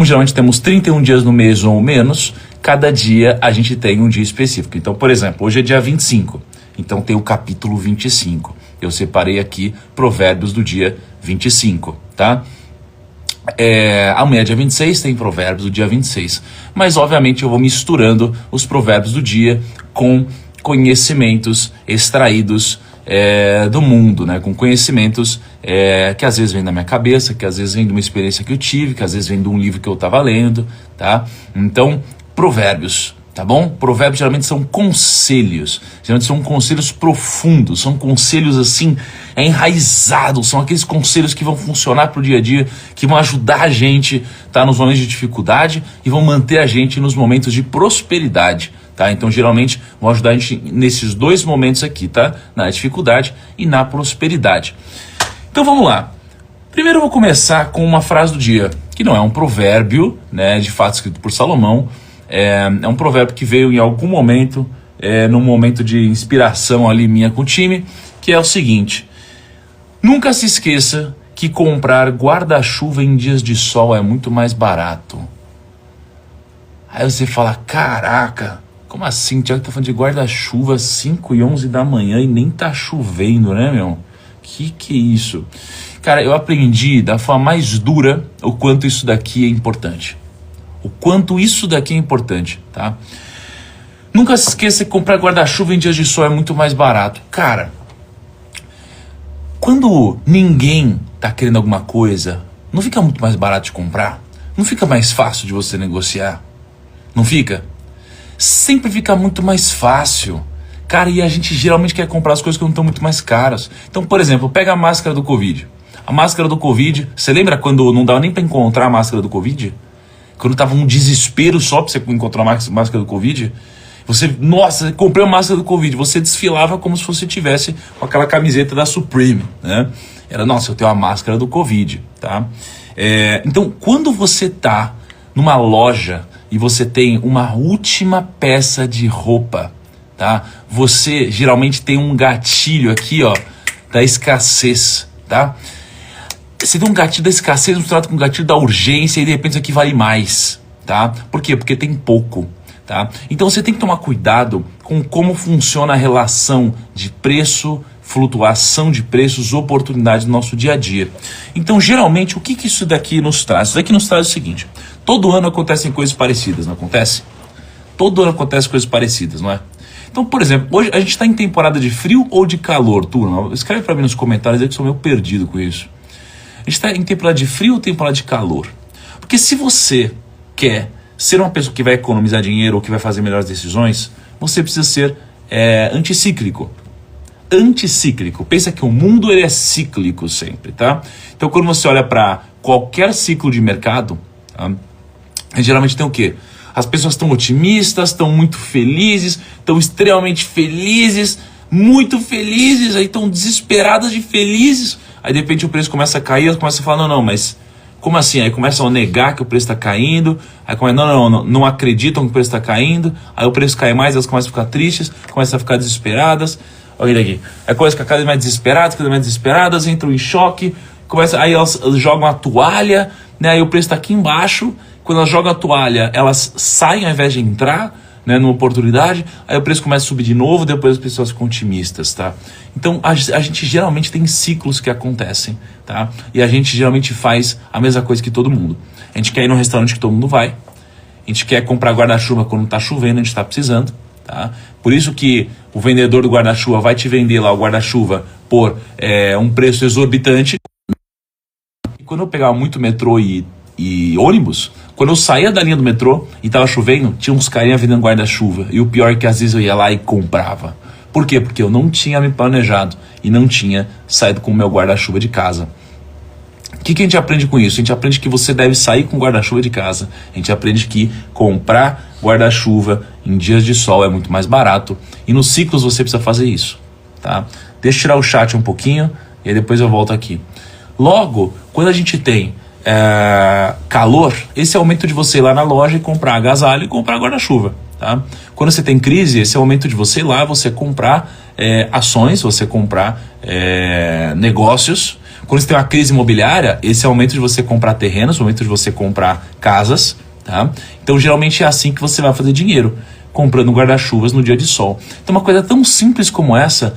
Geralmente temos 31 dias no mês ou menos, cada dia a gente tem um dia específico. Então, por exemplo, hoje é dia 25, então tem o capítulo 25. Eu separei aqui provérbios do dia 25, tá? Amanhã, dia 26, tem provérbios do dia 26. Mas, obviamente, eu vou misturando os provérbios do dia com conhecimentos extraídos do mundo, né? Com conhecimentos que às vezes vem da minha cabeça, que às vezes vem de uma experiência que eu tive, que às vezes vem de um livro que eu estava lendo, tá? Então, provérbios, tá bom? Provérbios geralmente são conselhos, geralmente são conselhos profundos, são conselhos assim, enraizados, são aqueles conselhos que vão funcionar pro dia a dia, que vão ajudar a gente, tá? Nos momentos de dificuldade e vão manter a gente nos momentos de prosperidade. Tá? Então, geralmente, vão ajudar a gente nesses dois momentos aqui, tá? Na dificuldade e na prosperidade. Então, vamos lá. Primeiro, eu vou começar com uma frase do dia, que não é um provérbio, né? De fato, escrito por Salomão. É um provérbio que veio em algum momento, num momento de inspiração ali minha com o time, que é o seguinte: nunca se esqueça que comprar guarda-chuva em dias de sol é muito mais barato. Aí você fala, caraca, como assim? O Thiago tá falando de guarda-chuva 5h11 da manhã e nem tá chovendo, né, meu? Que é isso? Cara, eu aprendi da forma mais dura o quanto isso daqui é importante. O quanto isso daqui é importante, tá? Nunca se esqueça que comprar guarda-chuva em dias de sol é muito mais barato. Cara, quando ninguém tá querendo alguma coisa, não fica muito mais barato de comprar? Não fica mais fácil de você negociar? Não fica? Sempre fica muito mais fácil. Cara, e a gente geralmente quer comprar as coisas que não estão muito mais caras. Então, por exemplo, pega a máscara do Covid. A máscara do Covid, você lembra quando não dava nem para encontrar a máscara do Covid? Quando tava um desespero só para você encontrar a máscara do Covid? Você, nossa, comprei a máscara do Covid. Você desfilava como se você tivesse com aquela camiseta da Supreme, né? Era, nossa, eu tenho a máscara do Covid, tá? Então, quando você tá numa loja e você tem uma última peça de roupa, tá? Você geralmente tem um gatilho aqui, ó, da escassez, tá? Você tem um gatilho da escassez misturado com um gatilho da urgência e de repente isso aqui vale mais, tá? Por quê? Porque tem pouco, tá? Então você tem que tomar cuidado com como funciona a relação de preço, flutuação de preços, oportunidade no nosso dia a dia. Então, geralmente, o que isso daqui nos traz? Isso daqui nos traz o seguinte: todo ano acontecem coisas parecidas, não acontece? Todo ano acontecem coisas parecidas, não é? Então, por exemplo, hoje a gente está em temporada de frio ou de calor, turma? Escreve para mim nos comentários aí que eu sou meio perdido com isso. A gente está em temporada de frio ou temporada de calor? Porque se você quer ser uma pessoa que vai economizar dinheiro ou que vai fazer melhores decisões, você precisa ser anticíclico. Anticíclico. Pensa que o mundo ele é cíclico sempre, tá? Então, quando você olha para qualquer ciclo de mercado, tá? Geralmente tem o quê? As pessoas estão otimistas, estão muito felizes, estão extremamente felizes, muito felizes, aí estão desesperadas de felizes. Aí de repente o preço começa a cair, elas começam a falar, não, mas como assim? Aí começam a negar que o preço está caindo, aí começam, não acreditam que o preço está caindo, aí o preço cai mais, elas começam a ficar tristes, começam a ficar desesperadas. Olha aqui, aí começam a ficar cada vez mais desesperadas, entram em choque, aí elas jogam a toalha, né? Aí o preço está aqui embaixo. Quando elas jogam a toalha, elas saem ao invés de entrar, né, numa oportunidade, aí o preço começa a subir de novo, depois as pessoas ficam otimistas, tá? Então a gente geralmente tem ciclos que acontecem, tá? E a gente geralmente faz a mesma coisa que todo mundo. A gente quer ir num restaurante que todo mundo vai, a gente quer comprar guarda-chuva quando tá chovendo, a gente tá precisando, tá? Por isso que o vendedor do guarda-chuva vai te vender lá o guarda-chuva por um preço exorbitante. E quando eu pegava muito metrô e ônibus, quando eu saía da linha do metrô e tava chovendo, tinha uns carinha vendendo guarda-chuva. E o pior é que às vezes eu ia lá e comprava. Por quê? Porque eu não tinha me planejado e não tinha saído com o meu guarda-chuva de casa. O que a gente aprende com isso? A gente aprende que você deve sair com guarda-chuva de casa. A gente aprende que comprar guarda-chuva em dias de sol é muito mais barato. E nos ciclos você precisa fazer isso, tá? Deixa eu tirar o chat um pouquinho e aí depois eu volto aqui. Logo, quando a gente tem calor, esse é o momento de você ir lá na loja e comprar agasalho e comprar guarda-chuva, tá? Quando você tem crise, esse é o momento de você ir lá, você comprar ações, você comprar negócios. Quando você tem uma crise imobiliária, esse é o momento de você comprar terrenos, o momento de você comprar casas, tá? Então geralmente é assim que você vai fazer dinheiro, comprando guarda-chuvas no dia de sol. Então uma coisa tão simples como essa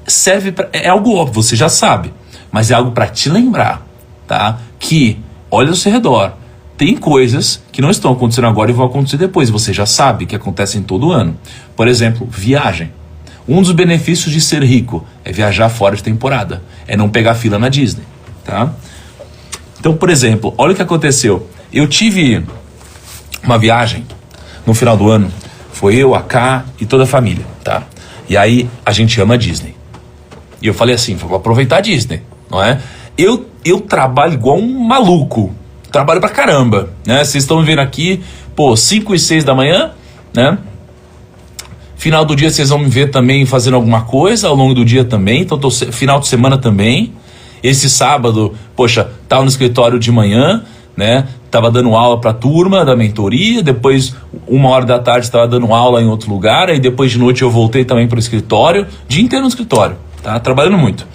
serve para... É algo óbvio, você já sabe, mas é algo para te lembrar, tá? Que olha ao seu redor, tem coisas que não estão acontecendo agora e vão acontecer depois, você já sabe que acontecem todo ano. Por exemplo, viagem. Um dos benefícios de ser rico é viajar fora de temporada, é não pegar fila na Disney, tá? Então, por exemplo, olha o que aconteceu. Eu tive uma viagem no final do ano, foi eu, a Ká e toda a família, tá? E aí a gente ama a Disney. E eu falei assim, vou aproveitar a Disney, não é? Eu trabalho igual um maluco, trabalho pra caramba, né? Vocês estão me vendo aqui, 5 e 6 da manhã, né? Final do dia vocês vão me ver também fazendo alguma coisa, ao longo do dia também, então final de semana também. Esse sábado, tava no escritório de manhã, né? Tava dando aula pra turma da mentoria, depois 1h da tarde estava dando aula em outro lugar, aí depois de noite eu voltei também pro escritório, dia inteiro no escritório, tá? Trabalhando muito.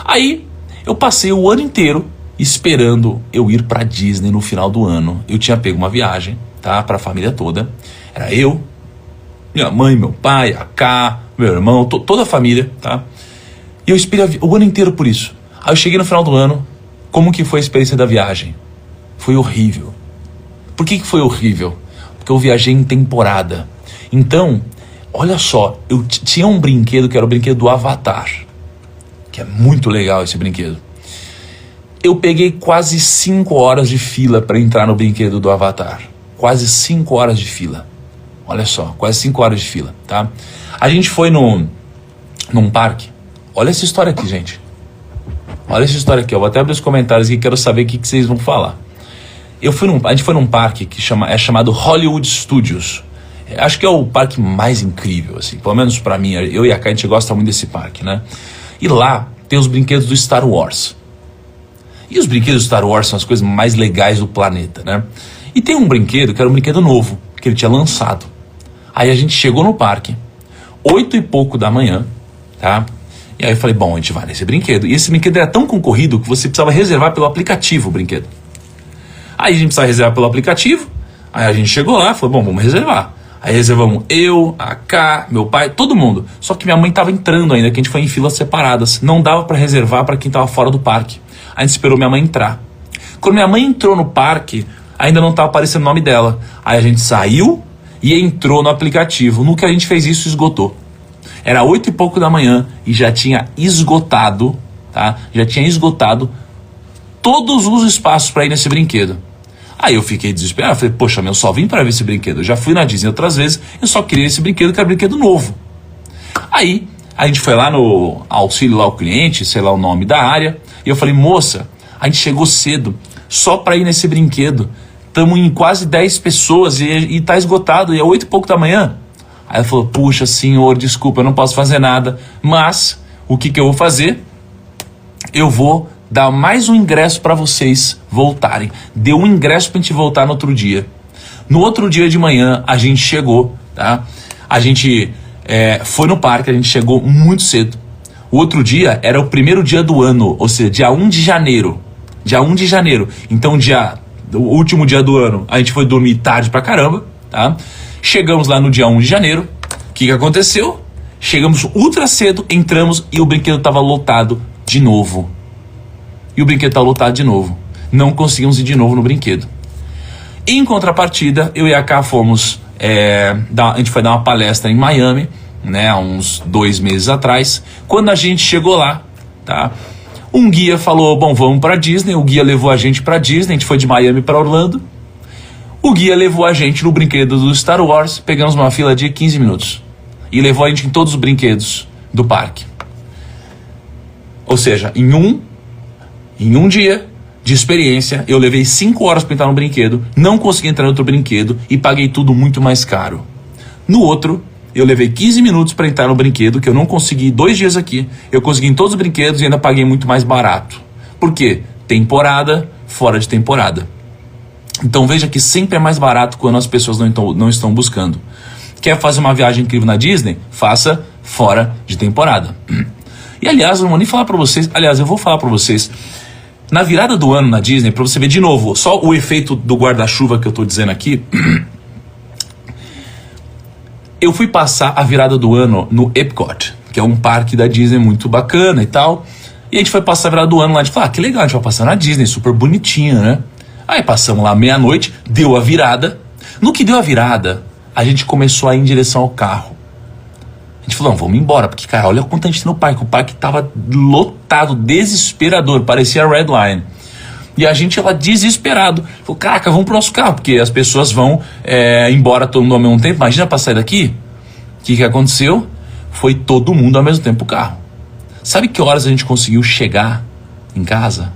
Aí eu passei o ano inteiro esperando eu ir pra Disney no final do ano. Eu tinha pego uma viagem, tá? Pra família toda. Era eu, minha mãe, meu pai, a Ká, meu irmão, toda a família, tá? E eu esperei o ano inteiro por isso. Aí eu cheguei no final do ano, como que foi a experiência da viagem? Foi horrível. Por que foi horrível? Porque eu viajei em temporada. Então, olha só, eu tinha um brinquedo que era o brinquedo do Avatar, que é muito legal esse brinquedo. Eu peguei quase 5 horas de fila para entrar no brinquedo do Avatar. Quase 5 horas de fila. Olha só, quase 5 horas de fila, tá? A gente foi num parque. Olha essa história aqui, gente. Olha essa história aqui. Eu vou até abrir os comentários aqui, quero saber o que vocês vão falar. A gente foi num parque que é chamado Hollywood Studios. Acho que é o parque mais incrível, assim. Pelo menos pra mim, eu e a Ká, a gente gosta muito desse parque, né? E lá tem os brinquedos do Star Wars. E os brinquedos do Star Wars são as coisas mais legais do planeta, né? E tem um brinquedo que era um brinquedo novo, que ele tinha lançado. Aí a gente chegou no parque, 8 e pouco da manhã, tá? E aí eu falei, bom, a gente vai nesse brinquedo. E esse brinquedo era tão concorrido que você precisava reservar pelo aplicativo o brinquedo. Aí a gente precisava reservar pelo aplicativo, aí a gente chegou lá, falou, bom, vamos reservar. Aí reservamos eu, a Ká, meu pai, todo mundo. Só que minha mãe estava entrando ainda, que a gente foi em filas separadas. Não dava para reservar para quem estava fora do parque. A gente esperou minha mãe entrar. Quando minha mãe entrou no parque, ainda não estava aparecendo o nome dela. Aí a gente saiu e entrou no aplicativo. No que a gente fez isso, esgotou. Era 8 e pouco da manhã e já tinha esgotado, tá? Já tinha esgotado todos os espaços para ir nesse brinquedo. Aí eu fiquei desesperado, falei, poxa, eu só vim para ver esse brinquedo. Eu já fui na Disney outras vezes, eu só queria esse brinquedo, que era brinquedo novo. Aí a gente foi lá no auxílio lá ao cliente, sei lá o nome da área, e eu falei, moça, a gente chegou cedo só para ir nesse brinquedo. Estamos em quase 10 pessoas e tá esgotado, e é 8 e pouco da manhã. Aí ela falou, puxa, senhor, desculpa, eu não posso fazer nada, mas o que eu vou fazer? Eu vou dar mais um ingresso para vocês voltarem. Deu um ingresso pra gente voltar no outro dia. No outro dia de manhã, a gente chegou, tá? A gente foi no parque, a gente chegou muito cedo. O outro dia era o primeiro dia do ano, ou seja, dia 1 de janeiro. Dia 1 de janeiro. Então, o último dia do ano, a gente foi dormir tarde pra caramba, tá? Chegamos lá no dia 1 de janeiro. O que aconteceu? Chegamos ultra cedo, entramos e o brinquedo tava lotado de novo. E o brinquedo tá lotado de novo. Não conseguimos ir de novo no brinquedo. Em contrapartida, eu e a Ká fomos... a gente foi dar uma palestra em Miami, né? Há uns 2 meses atrás. Quando a gente chegou lá, tá? Um guia falou, bom, vamos pra Disney. O guia levou a gente pra Disney. A gente foi de Miami pra Orlando. O guia levou a gente no brinquedo do Star Wars. Pegamos uma fila de 15 minutos. E levou a gente em todos os brinquedos do parque. Ou seja, em um dia de experiência, eu levei 5 horas para entrar no brinquedo, não consegui entrar no outro brinquedo e paguei tudo muito mais caro. No outro, eu levei 15 minutos para entrar no brinquedo, que eu não consegui 2 dias aqui. Eu consegui em todos os brinquedos e ainda paguei muito mais barato. Por quê? Temporada, fora de temporada. Então veja que sempre é mais barato quando as pessoas não estão buscando. Quer fazer uma viagem incrível na Disney? Faça fora de temporada. E aliás, eu não vou nem falar para vocês, eu vou falar para vocês, Na virada do ano na Disney, pra você ver de novo, só o efeito do guarda-chuva que eu tô dizendo aqui. Eu fui passar a virada do ano no Epcot, que é um parque da Disney muito bacana e tal. E a gente foi passar a virada do ano lá, a gente falou, que legal, a gente vai passar na Disney, super bonitinho, né? Aí passamos lá meia-noite, deu a virada. No que deu a virada, a gente começou a ir em direção ao carro. A gente falou, vamos embora, porque, cara, olha quanto a gente tem no parque. O parque tava lotado, desesperador, parecia a Red Line. E a gente lá desesperado. Falou, caraca, vamos pro nosso carro, porque as pessoas vão embora todo mundo ao mesmo tempo. Imagina pra sair daqui. O que aconteceu? Foi todo mundo ao mesmo tempo pro carro. Sabe que horas a gente conseguiu chegar em casa?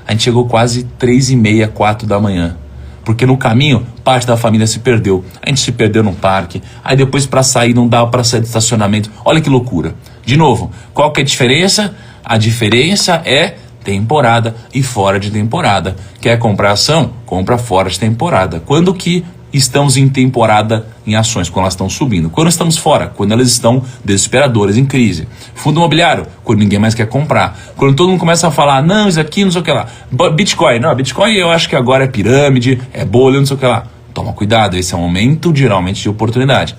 A gente chegou quase 3h30, 4 da manhã. Porque no caminho, parte da família se perdeu. A gente se perdeu no parque. Aí depois pra sair, não dava pra sair do estacionamento. Olha que loucura. De novo, qual que é a diferença? A diferença é temporada e fora de temporada. Quer comprar ação? Compra fora de temporada. Quando que estamos em temporada em ações? Quando elas estão subindo. Quando estamos fora? Quando elas estão desesperadoras, em crise. Fundo imobiliário? Quando ninguém mais quer comprar. Quando todo mundo começa a falar, não, isso aqui, não sei o que lá. Bitcoin? Não, Bitcoin eu acho que agora é pirâmide, é bolha, não sei o que lá. Toma cuidado, esse é um momento geralmente de oportunidade.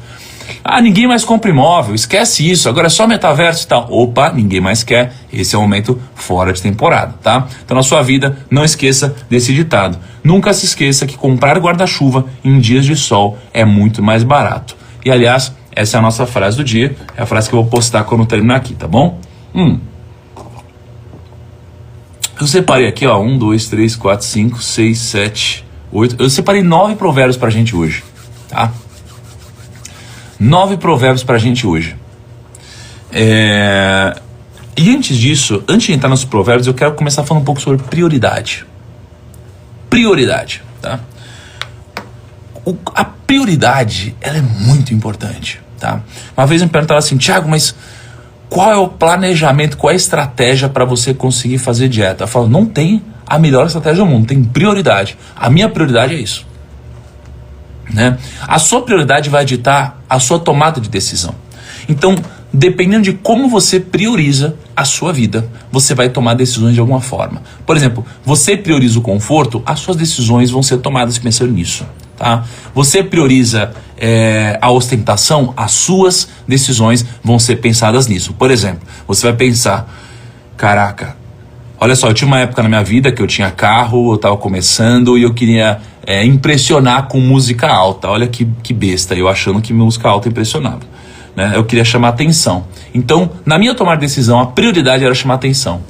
Ninguém mais compra imóvel, esquece isso, agora é só metaverso e tal. Opa, ninguém mais quer, esse é um momento fora de temporada, tá? Então na sua vida, não esqueça desse ditado. Nunca se esqueça que comprar guarda-chuva em dias de sol é muito mais barato. E aliás, essa é a nossa frase do dia, é a frase que eu vou postar quando terminar aqui, tá bom? Eu separei aqui, 1, 2, 3, 4, 5, 6, 7, 8. Eu separei 9 provérbios pra gente hoje, tá? 9 provérbios pra gente hoje. E antes disso, antes de entrar nos provérbios, eu quero começar falando um pouco sobre prioridade. Prioridade, tá? A prioridade, ela é muito importante, tá? Uma vez me perguntaram assim, Thiago, mas qual é o planejamento, qual é a estratégia para você conseguir fazer dieta? Eu falo, não tem a melhor estratégia do mundo, tem prioridade. A minha prioridade é isso. Né? A sua prioridade vai ditar a sua tomada de decisão. Então, dependendo de como você prioriza a sua vida, você vai tomar decisões de alguma forma. Por exemplo, você prioriza o conforto, as suas decisões vão ser tomadas pensando nisso. Tá? Você prioriza a ostentação, as suas decisões vão ser pensadas nisso. Por exemplo, você vai pensar, caraca, olha só, eu tinha uma época na minha vida que eu tinha carro, eu estava começando e eu queria impressionar com música alta. Olha que besta, eu achando que música alta impressionava. Né? Eu queria chamar atenção. Então, na minha tomada de decisão, a prioridade era chamar atenção.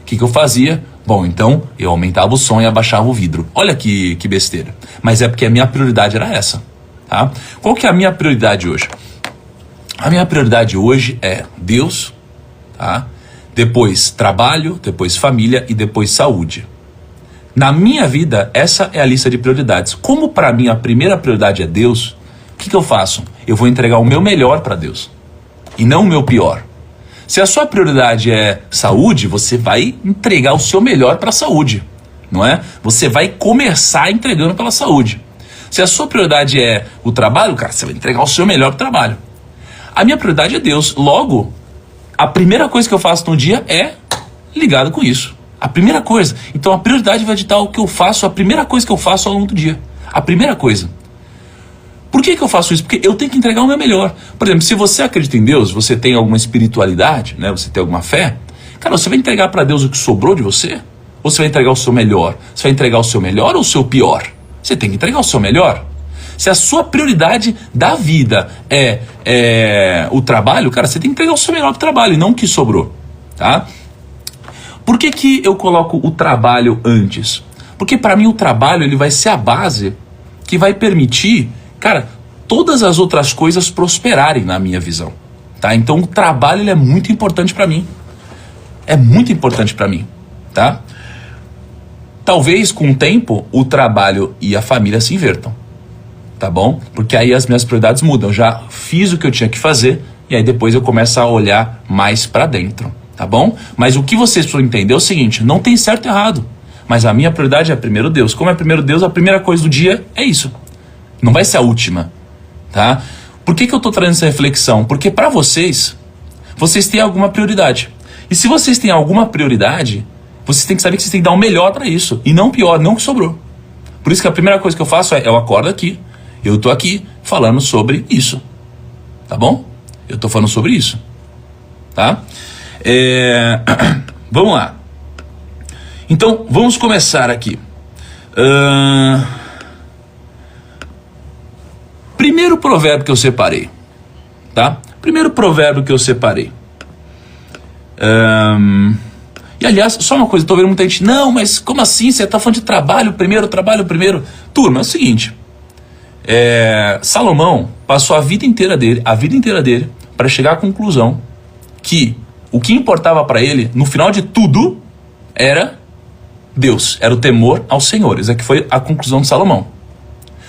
O que eu fazia? Bom, então eu aumentava o som e abaixava o vidro. Olha que besteira. Mas é porque a minha prioridade era essa. Tá? Qual que é a minha prioridade hoje? A minha prioridade hoje é Deus, tá? Depois trabalho, depois família e depois saúde. Na minha vida, essa é a lista de prioridades. Como para mim a primeira prioridade é Deus, o que eu faço? Eu vou entregar o meu melhor para Deus e não o meu pior. Se a sua prioridade é saúde, você vai entregar o seu melhor para a saúde, não é? Você vai começar entregando pela saúde. Se a sua prioridade é o trabalho, cara, você vai entregar o seu melhor para o trabalho. A minha prioridade é Deus. Logo, a primeira coisa que eu faço no dia é ligado com isso. A primeira coisa. Então a prioridade vai ditar o que eu faço, a primeira coisa que eu faço ao longo do dia. A primeira coisa. Por que eu faço isso? Porque eu tenho que entregar o meu melhor. Por exemplo, se você acredita em Deus, você tem alguma espiritualidade, né? Você tem alguma fé, cara, você vai entregar para Deus o que sobrou de você? Ou você vai entregar o seu melhor? Você vai entregar o seu melhor ou o seu pior? Você tem que entregar o seu melhor. Se a sua prioridade da vida é o trabalho, cara, você tem que entregar o seu melhor pro trabalho e não o que sobrou, tá? Por que eu coloco o trabalho antes? Porque para mim o trabalho ele vai ser a base que vai permitir, cara, todas as outras coisas prosperarem na minha visão, tá? Então o trabalho ele é muito importante para mim. É muito importante para mim, tá? Talvez com o tempo o trabalho e a família se invertam, tá bom? Porque aí as minhas prioridades mudam. Eu já fiz o que eu tinha que fazer e aí depois eu começo a olhar mais para dentro, tá bom? Mas o que vocês precisam entender é o seguinte, não tem certo e errado, mas a minha prioridade é primeiro Deus. Como é primeiro Deus, a primeira coisa do dia é isso. Não vai ser a última, tá? Por que eu tô trazendo essa reflexão? Porque para vocês têm alguma prioridade. E se vocês têm alguma prioridade, Vocês têm que saber que vocês têm que dar o melhor para isso. E não pior, não o que sobrou. Por isso que a primeira coisa que eu faço é, eu acordo aqui, eu tô aqui falando sobre isso. Tá bom? Eu tô falando sobre isso. Tá? Vamos lá. Então, vamos começar aqui. Primeiro provérbio que eu separei. Tá? Primeiro provérbio que eu separei. E aliás, só uma coisa, tô vendo muita gente, não, mas como assim? Você tá falando de trabalho primeiro? Turma, é o seguinte, Salomão passou a vida inteira dele, para chegar à conclusão que o que importava para ele, no final de tudo, era Deus, era o temor aos senhores. É que foi a conclusão de Salomão.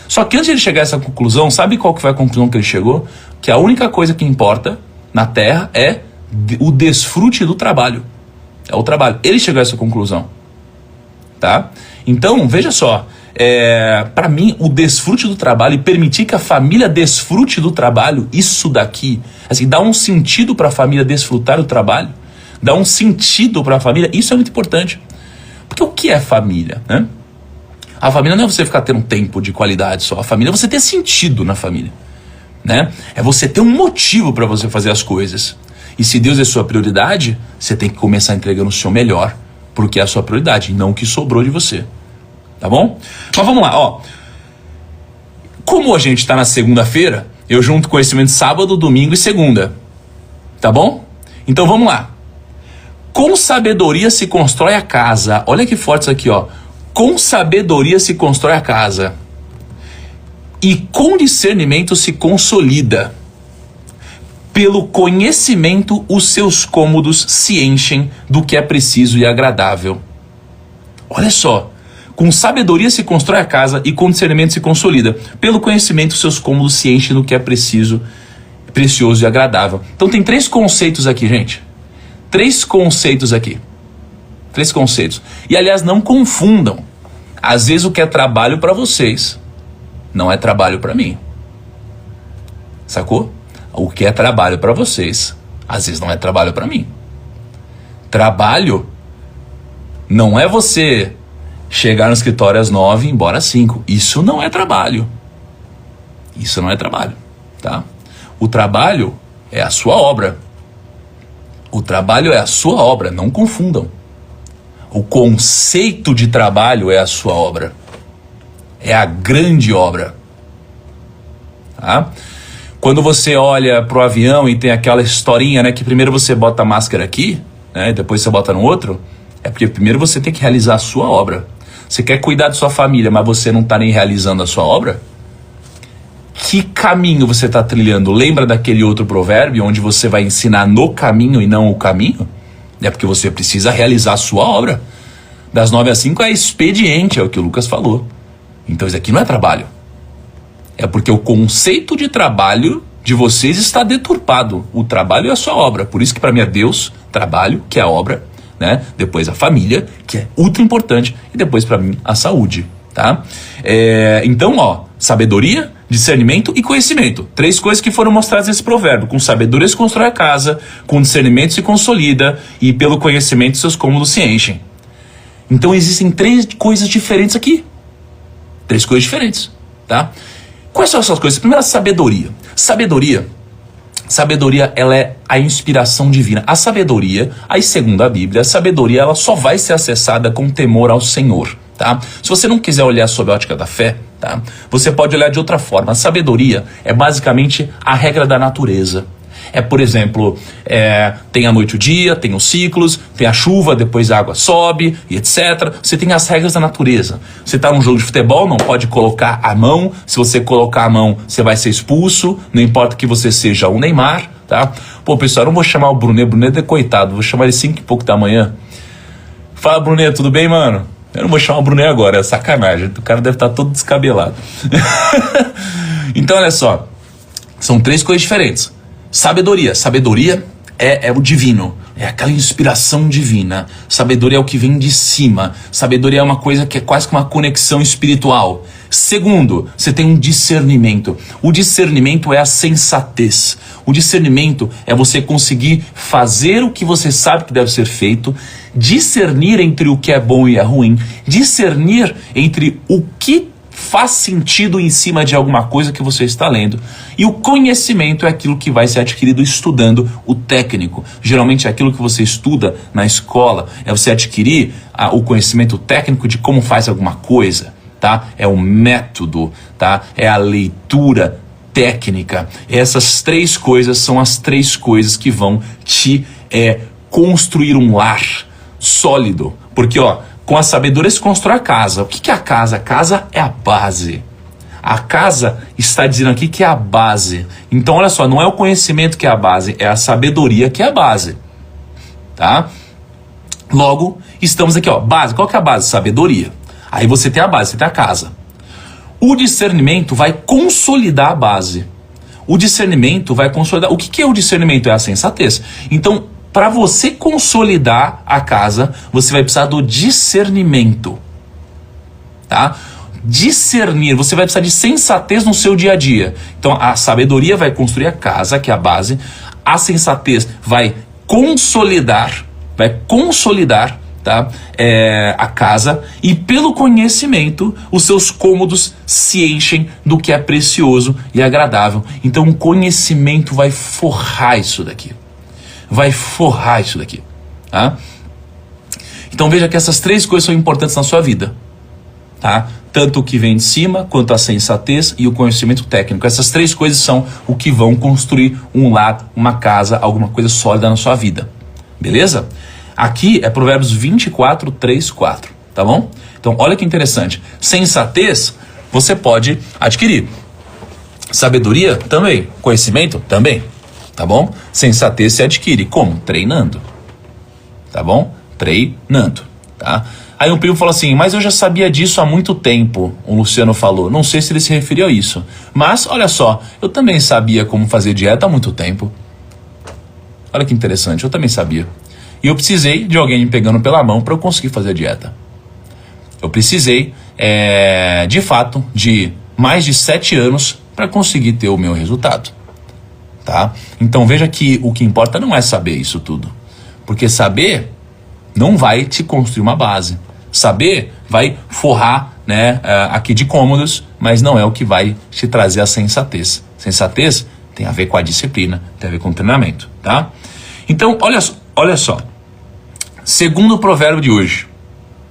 Só que antes de ele chegar a essa conclusão, sabe qual que foi a conclusão que ele chegou? Que a única coisa que importa na terra é o desfrute do trabalho. É o trabalho. Ele chegou a essa conclusão. Tá? Então, veja só. Para mim, o desfrute do trabalho e permitir que a família desfrute do trabalho, isso daqui, assim, dá um sentido para a família desfrutar do trabalho, dá um sentido para a família, isso é muito importante. Porque o que é família, né? A família não é você ficar tendo um tempo de qualidade só. A família é você ter sentido na família, né? É você ter um motivo para você fazer as coisas. E se Deus é sua prioridade, você tem que começar entregando o seu melhor, porque é a sua prioridade, e não o que sobrou de você. Tá bom? Mas vamos lá, ó. Como a gente tá na segunda-feira, eu junto conhecimento sábado, domingo e segunda. Tá bom? Então vamos lá. Com sabedoria se constrói a casa. Olha que forte isso aqui, ó. Com sabedoria se constrói a casa. E com discernimento se consolida. Pelo conhecimento, os seus cômodos se enchem do que é preciso e agradável. Olha só. Com sabedoria se constrói a casa e com discernimento se consolida. Pelo conhecimento, os seus cômodos se enchem do que é preciso, precioso e agradável. Então tem 3 conceitos aqui, gente. 3 conceitos aqui. 3 conceitos. E aliás, não confundam. Às vezes o que é trabalho para vocês não é trabalho para mim. Sacou? O que é trabalho para vocês, às vezes não é trabalho para mim. Trabalho não é você chegar no escritório às 9 e ir embora às 5. Isso não é trabalho. Isso não é trabalho, tá? O trabalho é a sua obra. O trabalho é a sua obra, não confundam. O conceito de trabalho é a sua obra. É a grande obra. Tá? Quando você olha pro avião e tem aquela historinha, né, que primeiro você bota a máscara aqui, né, e depois você bota no outro, é porque primeiro você tem que realizar a sua obra. Você quer cuidar da sua família, mas você não está nem realizando a sua obra? Que caminho você está trilhando? Lembra daquele outro provérbio onde você vai ensinar no caminho e não o caminho? É porque você precisa realizar a sua obra. Das 9 às 5 é expediente, é o que o Lucas falou. Então isso aqui não é trabalho. É porque o conceito de trabalho de vocês está deturpado. O trabalho é a sua obra. Por isso que para mim é Deus, trabalho, que é a obra, né? Depois a família, que é ultra importante, e depois para mim a saúde, tá? Então, ó, sabedoria, discernimento e conhecimento. 3 coisas que foram mostradas nesse provérbio. Com sabedoria se constrói a casa, com discernimento se consolida, e pelo conhecimento seus cômodos se enchem. Então existem 3 coisas diferentes aqui. 3 coisas diferentes, tá? Quais são essas coisas? Primeiro, a sabedoria. Sabedoria, ela é a inspiração divina. A sabedoria, aí segundo a Bíblia, a sabedoria ela só vai ser acessada com temor ao Senhor, tá? Se você não quiser olhar sob a ótica da fé, tá? Você pode olhar de outra forma. A sabedoria é basicamente a regra da natureza. Por exemplo, tem a noite e o dia, tem os ciclos, tem a chuva, depois a água sobe e etc. Você tem as regras da natureza. Você está num jogo de futebol, não pode colocar a mão. Se você colocar a mão, você vai ser expulso. Não importa que você seja o Neymar, tá? Pô, pessoal, eu não vou chamar o Brunet é coitado. Vou chamar ele 5 e pouco da manhã. Fala, Brunet, tudo bem, mano? Eu não vou chamar o Brunet agora, é sacanagem. O cara deve estar todo descabelado. Então, olha só. São 3 coisas diferentes. Sabedoria é o divino. é aquela inspiração divina. Sabedoria é o que vem de cima. Sabedoria é uma coisa que é quase que uma conexão espiritual. Segundo, você tem um discernimento. O discernimento é a sensatez. O discernimento é você conseguir fazer o que você sabe que deve ser feito, discernir entre o que é bom e é ruim, discernir entre o que faz sentido em cima de alguma coisa que você está lendo. E o conhecimento é aquilo que vai ser adquirido estudando o técnico. Geralmente é aquilo que você estuda na escola, é você adquirir o conhecimento técnico de como faz alguma coisa, tá? É o método, tá? É a leitura técnica. Essas três coisas são as três coisas que vão te construir um lar sólido. Porque, com a sabedoria se constrói a casa. O que é a casa? A casa é a base. A casa está dizendo aqui que é a base. Então, olha só, não é o conhecimento que é a base, é a sabedoria que é a base. Tá? Logo, estamos aqui, base. Qual que é a base? Sabedoria. Aí você tem a base, você tem a casa. O discernimento vai consolidar a base. O discernimento vai consolidar. O que é o discernimento? É a sensatez. Então, para você consolidar a casa, você vai precisar do discernimento. Tá? Discernir, você vai precisar de sensatez no seu dia a dia. Então, a sabedoria vai construir a casa, que é a base. A sensatez vai consolidar, tá? A casa, e pelo conhecimento os seus cômodos se enchem do que é precioso e agradável. Então o conhecimento vai forrar isso daqui. Tá? Então veja que essas três coisas são importantes na sua vida, tá? Tanto o que vem de cima, quanto a sensatez e o conhecimento técnico. Essas três coisas são o que vão construir um lar, uma casa, alguma coisa sólida na sua vida. Beleza? Aqui é Provérbios 24, 3, 4, tá bom? Então, olha que interessante. Sensatez, você pode adquirir. Sabedoria, também. Conhecimento, também. Tá bom? Sensatez se adquire. Como? Treinando. Tá bom? Treinando, tá? Aí um primo falou assim, mas eu já sabia disso há muito tempo, o Luciano falou. Não sei se ele se referiu a isso. Mas, olha só, eu também sabia como fazer dieta há muito tempo. Olha que interessante, eu também sabia. E eu precisei de alguém me pegando pela mão para eu conseguir fazer a dieta. Eu precisei, de fato, de mais de 7 anos para conseguir ter o meu resultado. Tá? Então veja que o que importa não é saber isso tudo. Porque saber não vai te construir uma base. Saber vai forrar, né, aqui de cômodos, mas não é o que vai te trazer a sensatez. Sensatez tem a ver com a disciplina, tem a ver com o treinamento. Tá? Então, olha só, segundo o provérbio de hoje,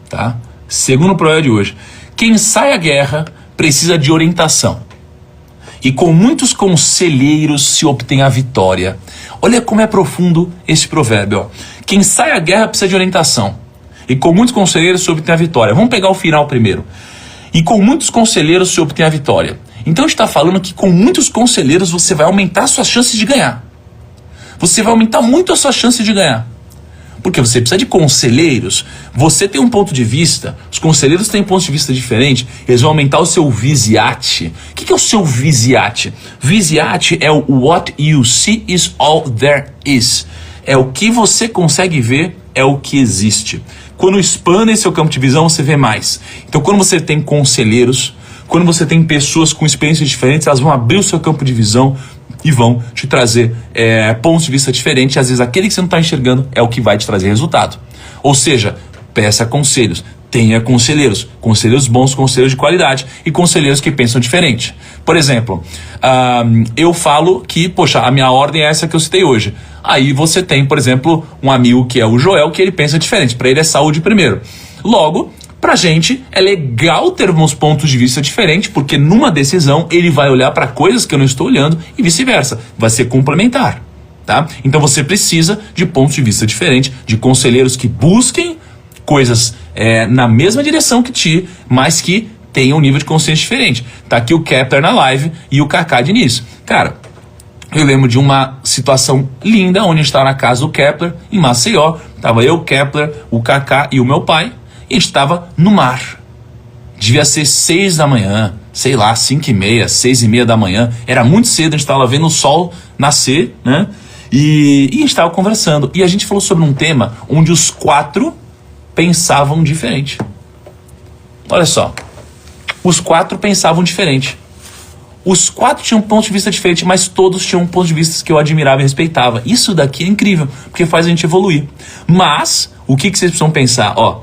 tá? Segundo o provérbio de hoje, quem sai à guerra precisa de orientação, e com muitos conselheiros se obtém a vitória. Olha como é profundo esse provérbio, ó. Quem sai à guerra precisa de orientação, e com muitos conselheiros se obtém a vitória. Vamos pegar o final primeiro. E com muitos conselheiros se obtém a vitória. Então está falando que com muitos conselheiros você vai aumentar suas chances de ganhar. Você vai aumentar muito as suas chances de ganhar. Porque você precisa de conselheiros. Você tem um ponto de vista, os conselheiros têm pontos de vista diferentes, eles vão aumentar o seu viziate. O que é o seu viziate? Viziate é o what you see is all there is. É o que você consegue ver, é o que existe. Quando expande seu campo de visão, você vê mais. Então quando você tem conselheiros, quando você tem pessoas com experiências diferentes, elas vão abrir o seu campo de visão e vão te trazer pontos de vista diferentes. Às vezes aquele que você não está enxergando é o que vai te trazer resultado. Ou seja, peça conselhos, tenha conselheiros, conselheiros bons, conselheiros de qualidade e conselheiros que pensam diferente. Por exemplo, eu falo que, poxa, a minha ordem é essa que eu citei hoje. Aí você tem, por exemplo, um amigo que é o Joel, que ele pensa diferente. Para ele é saúde primeiro. Logo, pra gente é legal termos pontos de vista diferentes, porque numa decisão ele vai olhar para coisas que eu não estou olhando e vice-versa. Vai ser complementar, tá? Então você precisa de pontos de vista diferentes, de conselheiros que busquem coisas na mesma direção que ti, mas que tenham um nível de consciência diferente. Tá aqui o Kepler na live e o Kaká Diniz. Cara, eu lembro de uma situação linda onde a gente estava na casa do Kepler, em Maceió. Tava eu, o Kepler, o Kaká e o meu pai. E a gente estava no mar. Devia ser 6 da manhã, sei lá, 5h30, 6h30 da manhã. Era muito cedo, a gente estava vendo o sol nascer, né? E a gente estava conversando. E a gente falou sobre um tema onde os 4 pensavam diferente. Olha só. Os 4 pensavam diferente. Os 4 tinham um ponto de vista diferente, mas todos tinham um ponto de vista que eu admirava e respeitava. Isso daqui é incrível, porque faz a gente evoluir. Mas, o que vocês precisam pensar? Ó,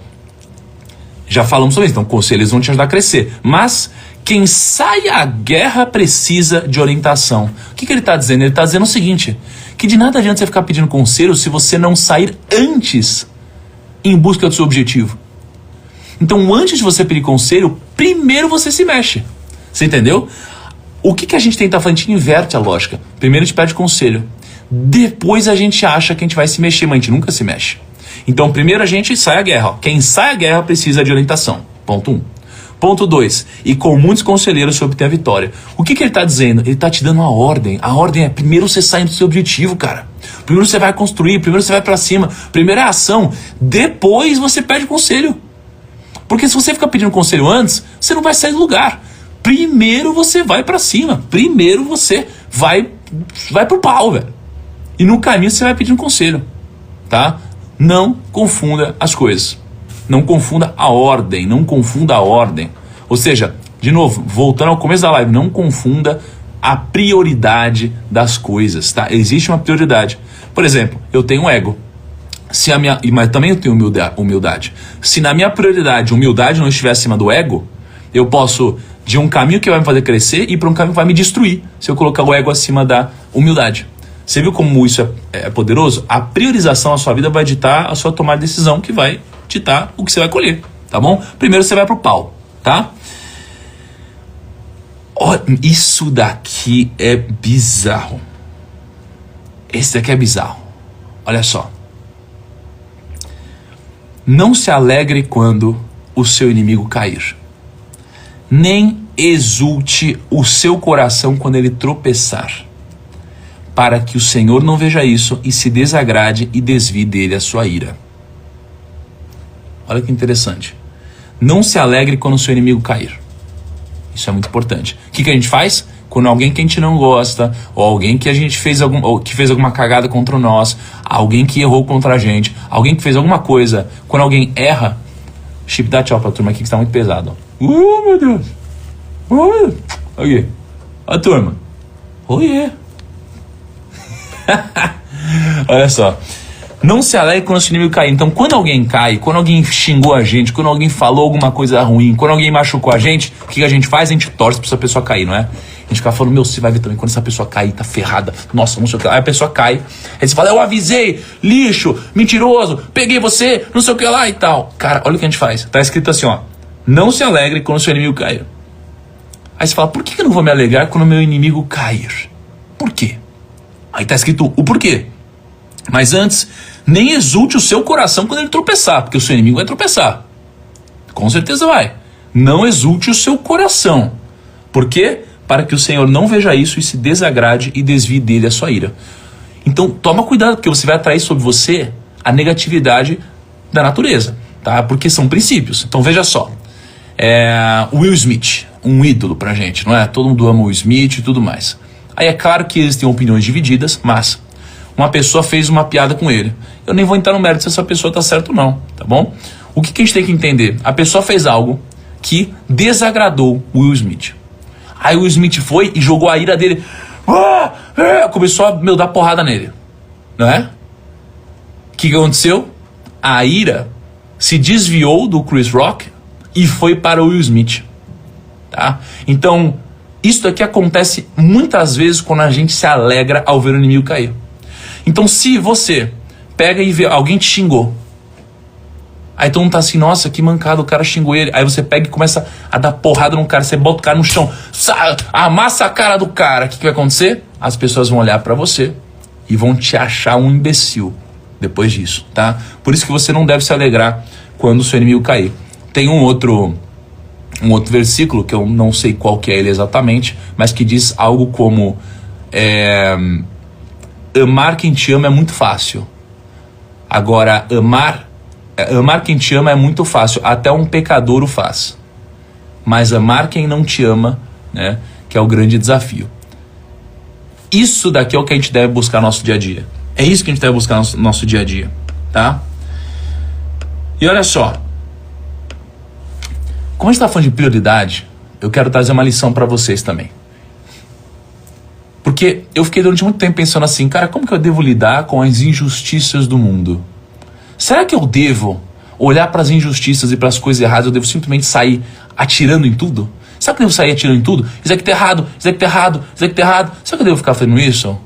já falamos sobre isso, então conselhos vão te ajudar a crescer. Mas, quem sai à guerra precisa de orientação. O que ele está dizendo? Ele está dizendo o seguinte, que de nada adianta você ficar pedindo conselho se você não sair antes em busca do seu objetivo. Então, antes de você pedir conselho, primeiro você se mexe. Você entendeu? O que a gente tenta fazer? A gente inverte a lógica. Primeiro a gente pede conselho. Depois a gente acha que a gente vai se mexer, mas a gente nunca se mexe. Então primeiro a gente sai à guerra. Ó. Quem sai à guerra precisa de orientação. Ponto 1. Ponto 2. E com muitos conselheiros você obtém a vitória. O que ele está dizendo? Ele está te dando uma ordem. A ordem é primeiro você sai do seu objetivo, cara. Primeiro você vai construir, primeiro você vai para cima. Primeiro é a ação. Depois você pede conselho. Porque se você ficar pedindo conselho antes, você não vai sair do lugar. Primeiro você vai pra cima. Primeiro você vai pro pau, velho. E no caminho você vai pedindo conselho, tá? Não confunda as coisas. Não confunda a ordem. Não confunda a ordem. Ou seja, de novo, voltando ao começo da live, não confunda a prioridade das coisas, tá? Existe uma prioridade. Por exemplo, eu tenho um ego. Mas também eu tenho humildade. Se na minha prioridade, humildade não estiver acima do ego, eu posso de um caminho que vai me fazer crescer e para um caminho que vai me destruir, se eu colocar o ego acima da humildade. Você viu como isso é poderoso? A priorização da sua vida vai ditar a sua tomada de decisão, que vai ditar o que você vai colher, tá bom? Primeiro você vai pro pau, tá? Olha, isso daqui é bizarro. Esse daqui é bizarro. Olha só. Não se alegre quando o seu inimigo cair. Nem exulte o seu coração quando ele tropeçar, para que o Senhor não veja isso e se desagrade e desvie dele a sua ira. Olha que interessante. Não se alegre quando o seu inimigo cair. Isso é muito importante. O que a gente faz? Quando alguém que a gente não gosta, ou alguém que a gente fez alguma cagada contra nós, alguém que errou contra a gente, alguém que fez alguma coisa, quando alguém erra, Chip, dá tchau pra turma aqui que está muito pesado. Meu Deus. Aqui. A turma. Oiê. Olha só. Não se alegre quando o seu inimigo cair. Então, quando alguém cai, quando alguém xingou a gente, quando alguém falou alguma coisa ruim, quando alguém machucou a gente, o que a gente faz? A gente torce pra essa pessoa cair, não é? A gente fica falando, você vai ver também, quando essa pessoa cair, tá ferrada. Nossa, não sei o que. Aí a pessoa cai. Aí você fala, eu avisei, lixo, mentiroso, peguei você, não sei o que lá e tal. Cara, olha o que a gente faz. Tá escrito assim, ó. Não se alegre quando o seu inimigo cair. Aí você fala, por que eu não vou me alegrar quando o meu inimigo cair? Por quê? Aí tá escrito o porquê. Mas antes, nem exulte o seu coração quando ele tropeçar, porque o seu inimigo vai tropeçar. Com certeza vai. Não exulte o seu coração. Por quê? Para que o Senhor não veja isso e se desagrade e desvie dele a sua ira. Então, toma cuidado, porque você vai atrair sobre você a negatividade da natureza, tá? Porque são princípios. Então, veja só. Will Smith, um ídolo pra gente, não é? Todo mundo ama o Will Smith e tudo mais. Aí é claro que eles têm opiniões divididas, mas uma pessoa fez uma piada com ele. Eu nem vou entrar no mérito se essa pessoa tá certa ou não, tá bom? O que a gente tem que entender? A pessoa fez algo que desagradou o Will Smith. Aí o Will Smith foi e jogou a ira dele. Começou a dar porrada nele. Não é? O que aconteceu? A ira se desviou do Chris Rock e foi para o Will Smith. Tá? Então, isso daqui acontece muitas vezes quando a gente se alegra ao ver o inimigo cair. Então, se você pega e vê, alguém te xingou. Aí todo mundo tá assim, nossa, que mancada, o cara xingou ele. Aí você pega e começa a dar porrada no cara, você bota o cara no chão, amassa a cara do cara. O que vai acontecer? As pessoas vão olhar pra você e vão te achar um imbecil depois disso, tá? Por isso que você não deve se alegrar quando o seu inimigo cair. Tem um outro versículo, que eu não sei qual que é ele exatamente, mas que diz algo como amar quem te ama é muito fácil. Agora, amar quem te ama é muito fácil, até um pecador o faz. Mas amar quem não te ama, né, que é o grande desafio. Isso daqui é o que a gente deve buscar no nosso dia a dia. É isso que a gente deve buscar no nosso dia a dia, tá? E olha só, como a gente está falando de prioridade, eu quero trazer uma lição para vocês também. Porque eu fiquei durante muito tempo pensando assim, cara, como que eu devo lidar com as injustiças do mundo? Será que eu devo olhar para as injustiças e para as coisas erradas, eu devo simplesmente sair atirando em tudo? Será que eu devo sair atirando em tudo? Isso aqui tá errado, isso aqui tá errado, isso aqui tá errado. Será que eu devo ficar fazendo isso?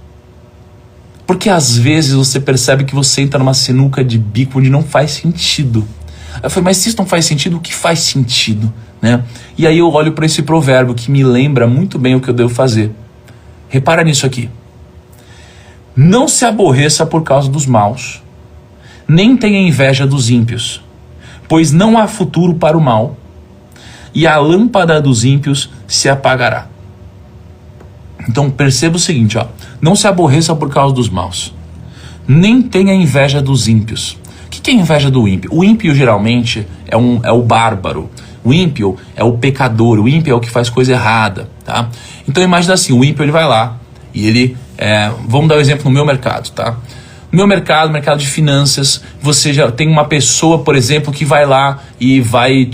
Porque às vezes você percebe que você entra numa sinuca de bico onde não faz sentido. Eu falei, mas se isso não faz sentido, o que faz sentido? Né? E aí eu olho para esse provérbio que me lembra muito bem o que eu devo fazer. Repara nisso aqui. Não se aborreça por causa dos maus, nem tenha inveja dos ímpios, pois não há futuro para o mal, e a lâmpada dos ímpios se apagará. Então perceba o seguinte, ó, não se aborreça por causa dos maus, nem tenha inveja dos ímpios. O que é inveja do ímpio? O ímpio geralmente é o bárbaro. O ímpio é o pecador, o ímpio é o que faz coisa errada, tá? Então imagina assim, o ímpio ele vai lá e ele, vamos dar um exemplo no meu mercado, tá? No meu mercado, mercado de finanças, você já tem uma pessoa, por exemplo, que vai lá e vai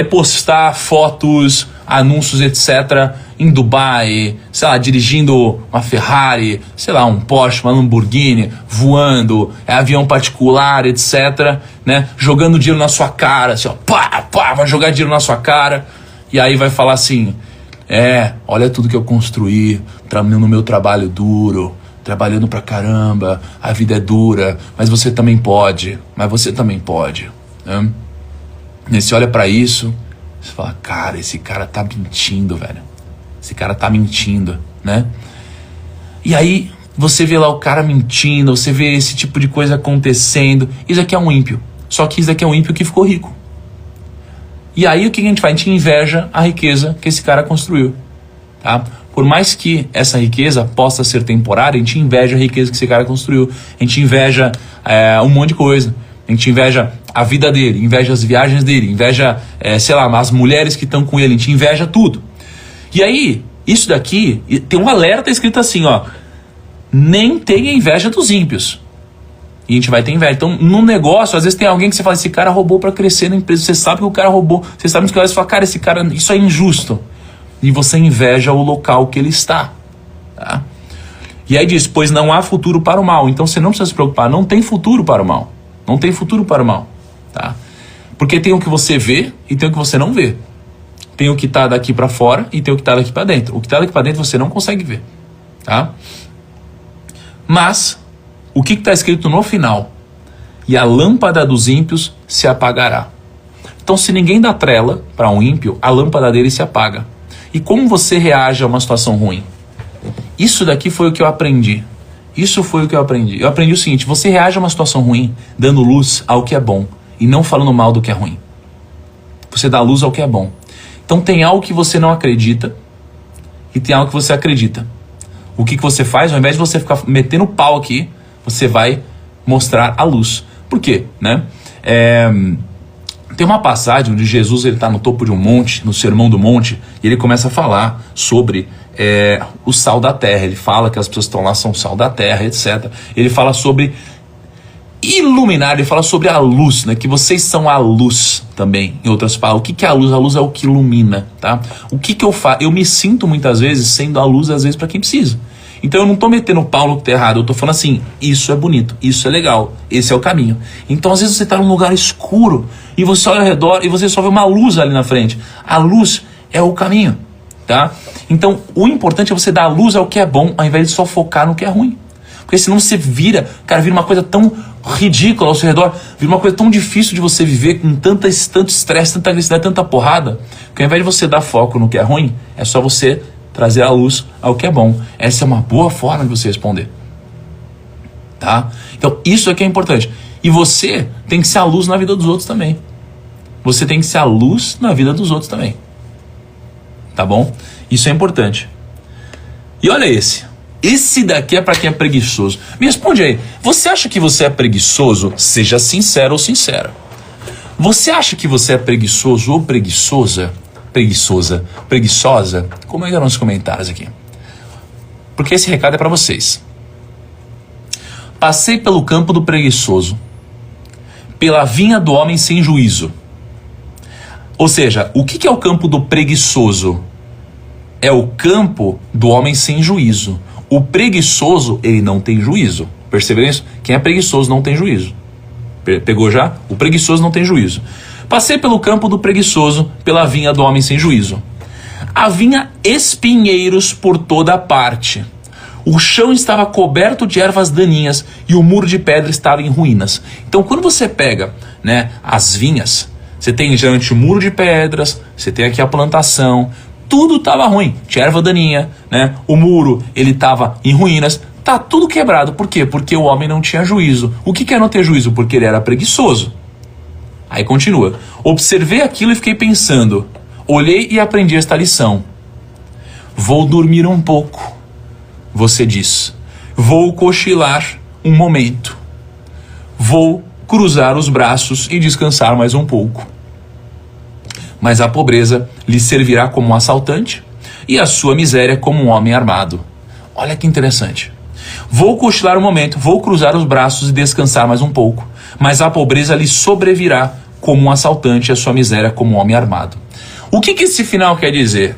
postar fotos, anúncios, etc., em Dubai, sei lá, dirigindo uma Ferrari, sei lá, um Porsche, uma Lamborghini, voando, avião particular, etc., né? Jogando dinheiro na sua cara, assim, ó, vai jogar dinheiro na sua cara, e aí vai falar assim, olha tudo que eu construí, no meu trabalho duro, trabalhando pra caramba, a vida é dura, mas você também pode, né? E você olha pra isso, você fala, cara, esse cara tá mentindo, velho. Esse cara tá mentindo, né? E aí, você vê lá o cara mentindo, você vê esse tipo de coisa acontecendo. Isso aqui é um ímpio. Só que isso aqui é um ímpio que ficou rico. E aí, o que a gente faz? A gente inveja a riqueza que esse cara construiu, tá? Por mais que essa riqueza possa ser temporária, a gente inveja a riqueza que esse cara construiu. A gente inveja um monte de coisa. A gente inveja a vida dele, inveja as viagens dele, inveja, sei lá, as mulheres que estão com ele, a gente inveja tudo. E aí, isso daqui, tem um alerta escrito assim, ó, nem tenha inveja dos ímpios. E a gente vai ter inveja. Então, no negócio, às vezes tem alguém que você fala, esse cara roubou para crescer na empresa, você sabe que o cara roubou, você sabe que você fala, cara, esse cara, isso é injusto. E você inveja o local que ele está, tá? E aí diz, pois não há futuro para o mal. Então você não precisa se preocupar, não tem futuro para o mal. Não tem futuro para o mal, tá? Porque tem o que você vê e tem o que você não vê. Tem o que está daqui para fora e tem o que está daqui para dentro. O que está daqui para dentro você não consegue ver, tá? Mas o que está escrito no final? E a lâmpada dos ímpios se apagará. Então, se ninguém dá trela para um ímpio, a lâmpada dele se apaga. E como você reage a uma situação ruim? Isso daqui foi o que eu aprendi. Eu aprendi o seguinte, você reage a uma situação ruim dando luz ao que é bom e não falando mal do que é ruim. Você dá luz ao que é bom. Então tem algo que você não acredita e tem algo que você acredita. O que você faz? Ao invés de você ficar metendo pau aqui, você vai mostrar a luz. Por quê? Né? Tem uma passagem onde Jesus está no topo de um monte, no Sermão do Monte, e ele começa a falar sobre o sal da terra. Ele fala que as pessoas que estão lá são o sal da terra, etc. Ele fala sobre iluminar, ele fala sobre a luz, né? Que vocês são a luz também, em outras palavras. O que é a luz? A luz é o que ilumina, tá? O que eu faço? Eu me sinto muitas vezes sendo a luz, às vezes, para quem precisa. Então eu não tô metendo o pau no que tá errado, eu tô falando assim, isso é bonito, isso é legal, esse é o caminho. Então às vezes você tá num lugar escuro e você olha ao redor e você só vê uma luz ali na frente. A luz é o caminho, tá? Então o importante é você dar a luz ao que é bom, ao invés de só focar no que é ruim. Porque senão você vira uma coisa tão ridícula ao seu redor, vira uma coisa tão difícil de você viver, com tanto estresse, tanta agressividade, tanta porrada, que ao invés de você dar foco no que é ruim, é só você trazer a luz ao que é bom. Essa é uma boa forma de você responder, tá? Então isso aqui é importante. E você tem que ser a luz na vida dos outros também. Você tem que ser a luz na vida dos outros também. Tá bom? Isso é importante. E olha esse. Esse daqui é para quem é preguiçoso. Me responde aí. Você acha que você é preguiçoso? Seja sincero ou sincera. Você acha que você é preguiçoso ou preguiçosa? Preguiçosa? Como é que eram os comentários aqui? porque esse recado é para vocês. Passei pelo campo do preguiçoso, pela vinha do homem sem juízo. Ou seja, o que é o campo do preguiçoso? É o campo do homem sem juízo. O preguiçoso, ele não tem juízo. Perceberam isso? Quem é preguiçoso não tem juízo. Pegou já? O preguiçoso não tem juízo. Passei pelo campo do preguiçoso, pela vinha do homem sem juízo. Havia espinheiros por toda parte. O chão estava coberto de ervas daninhas e o muro de pedra estava em ruínas. Então, quando você pega, né, as vinhas, você tem geralmente o muro de pedras, você tem aqui a plantação, tudo estava ruim. Tinha erva daninha, né? O muro, ele estava em ruínas. Tá tudo quebrado. Por quê? Porque o homem não tinha juízo. O que é não ter juízo? Porque ele era preguiçoso. Aí continua. Observei aquilo e fiquei pensando. Olhei e aprendi esta lição. Vou dormir um pouco. Você diz. Vou cochilar um momento. Vou cruzar os braços e descansar mais um pouco. Mas a pobreza lhe servirá como um assaltante e a sua miséria como um homem armado. Olha que interessante. Vou cochilar um momento, vou cruzar os braços e descansar mais um pouco. Mas a pobreza lhe sobrevirá como um assaltante e a sua miséria como um homem armado. O que esse final quer dizer?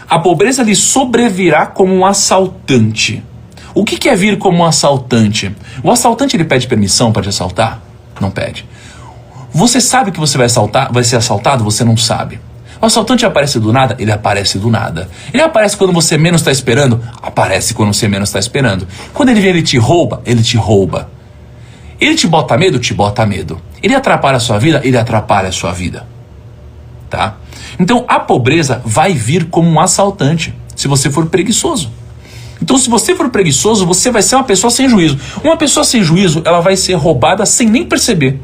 A pobreza lhe sobrevirá como um assaltante. O que é vir como um assaltante? O assaltante, ele pede permissão para te assaltar? Não pede. Você sabe que você vai ser assaltado? Você não sabe. O assaltante aparece do nada? Ele aparece do nada. Ele aparece quando você menos está esperando? Aparece quando você menos está esperando. Quando ele vem, ele te rouba? Ele te rouba. Ele te bota medo? Te bota medo. Ele atrapalha a sua vida? Ele atrapalha a sua vida. Tá? Então a pobreza vai vir como um assaltante se você for preguiçoso. Então, se você for preguiçoso, você vai ser uma pessoa sem juízo. Uma pessoa sem juízo, ela vai ser roubada sem nem perceber.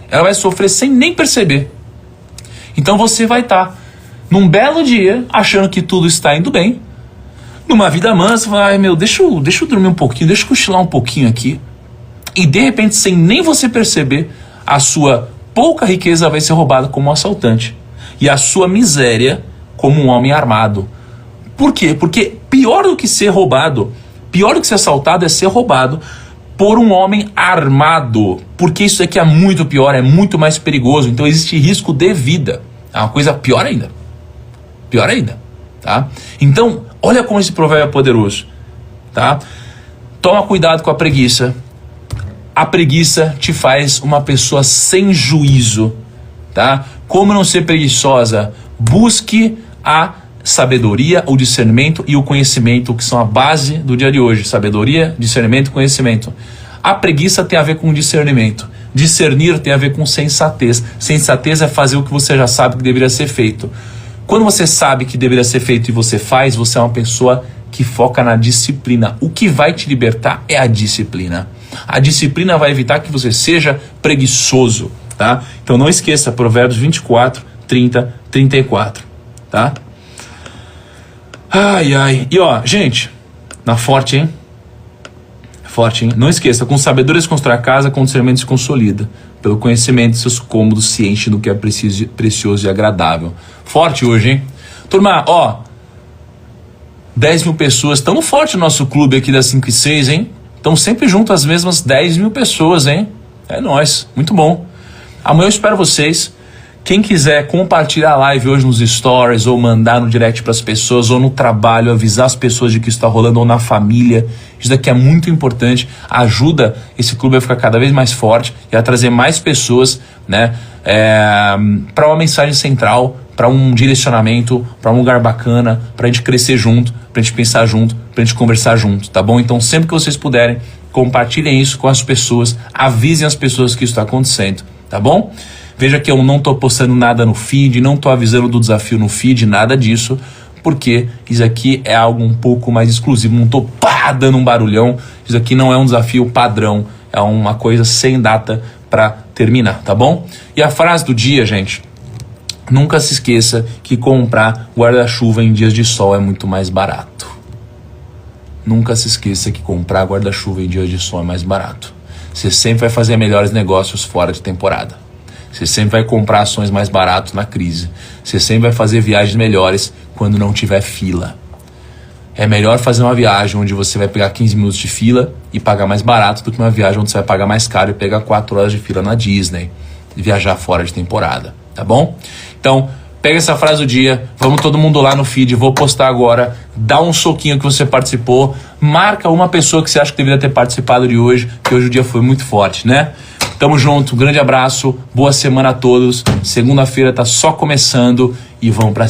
Ela vai sofrer sem nem perceber. Então você vai estar num belo dia, achando que tudo está indo bem, numa vida mansa, vai, deixa eu dormir um pouquinho, deixa eu cochilar um pouquinho aqui. E de repente, sem nem você perceber, a sua pouca riqueza vai ser roubada como um assaltante. E a sua miséria como um homem armado. Por quê? Porque pior do que ser roubado, pior do que ser assaltado é ser roubado por um homem armado, porque isso aqui é muito pior, é muito mais perigoso, então existe risco de vida, é uma coisa pior ainda, tá? Então, olha como esse provérbio é poderoso, tá? Toma cuidado com a preguiça te faz uma pessoa sem juízo, tá? Como não ser preguiçosa? Busque a sabedoria, o discernimento e o conhecimento, que são a base do dia de hoje. Sabedoria, discernimento e conhecimento. A preguiça tem a ver com discernimento. Discernir tem a ver com sensatez. Sensatez é fazer o que você já sabe que deveria ser feito. Quando você sabe que deveria ser feito e você faz, você é uma pessoa que foca na disciplina. O que vai te libertar é a disciplina. A disciplina vai evitar que você seja preguiçoso, tá? Então não esqueça, Provérbios 24, 30, 34, tá? Ai, ai. E gente, na forte, hein? Forte, hein? Não esqueça, com sabedoria se constrói a casa, com discernimento se consolida. Pelo conhecimento, seus cômodos se enchem do que é precioso e agradável. Forte hoje, hein? Turma, 10 mil pessoas. Estamos forte no nosso clube aqui das 5 e 6, hein? Estamos sempre junto as mesmas 10 mil pessoas, hein? É nóis, muito bom. Amanhã eu espero vocês. Quem quiser compartilhar a live hoje nos stories, ou mandar no direct para as pessoas, ou no trabalho, avisar as pessoas de que isso está rolando, ou na família, isso daqui é muito importante, ajuda esse clube a ficar cada vez mais forte e a trazer mais pessoas, né, para uma mensagem central, para um direcionamento, para um lugar bacana, para a gente crescer junto, para a gente pensar junto, para a gente conversar junto, tá bom? Então sempre que vocês puderem, compartilhem isso com as pessoas, avisem as pessoas que isso está acontecendo, tá bom? Veja que eu não estou postando nada no feed, não estou avisando do desafio no feed, nada disso, porque isso aqui é algo um pouco mais exclusivo, não estou dando um barulhão, isso aqui não é um desafio padrão, é uma coisa sem data para terminar, tá bom? E a frase do dia, gente, nunca se esqueça que comprar guarda-chuva em dias de sol é muito mais barato. Nunca se esqueça que comprar guarda-chuva em dias de sol é mais barato. Você sempre vai fazer melhores negócios fora de temporada. Você sempre vai comprar ações mais baratas na crise. Você sempre vai fazer viagens melhores quando não tiver fila. É melhor fazer uma viagem onde você vai pegar 15 minutos de fila e pagar mais barato do que uma viagem onde você vai pagar mais caro e pegar 4 horas de fila na Disney e viajar fora de temporada, tá bom? Então, pega essa frase do dia, vamos todo mundo lá no feed, vou postar agora, dá um soquinho que você participou, marca uma pessoa que você acha que deveria ter participado de hoje, que hoje o dia foi muito forte, né? Tamo junto, um grande abraço, boa semana a todos, segunda-feira tá só começando e vamos pra cima.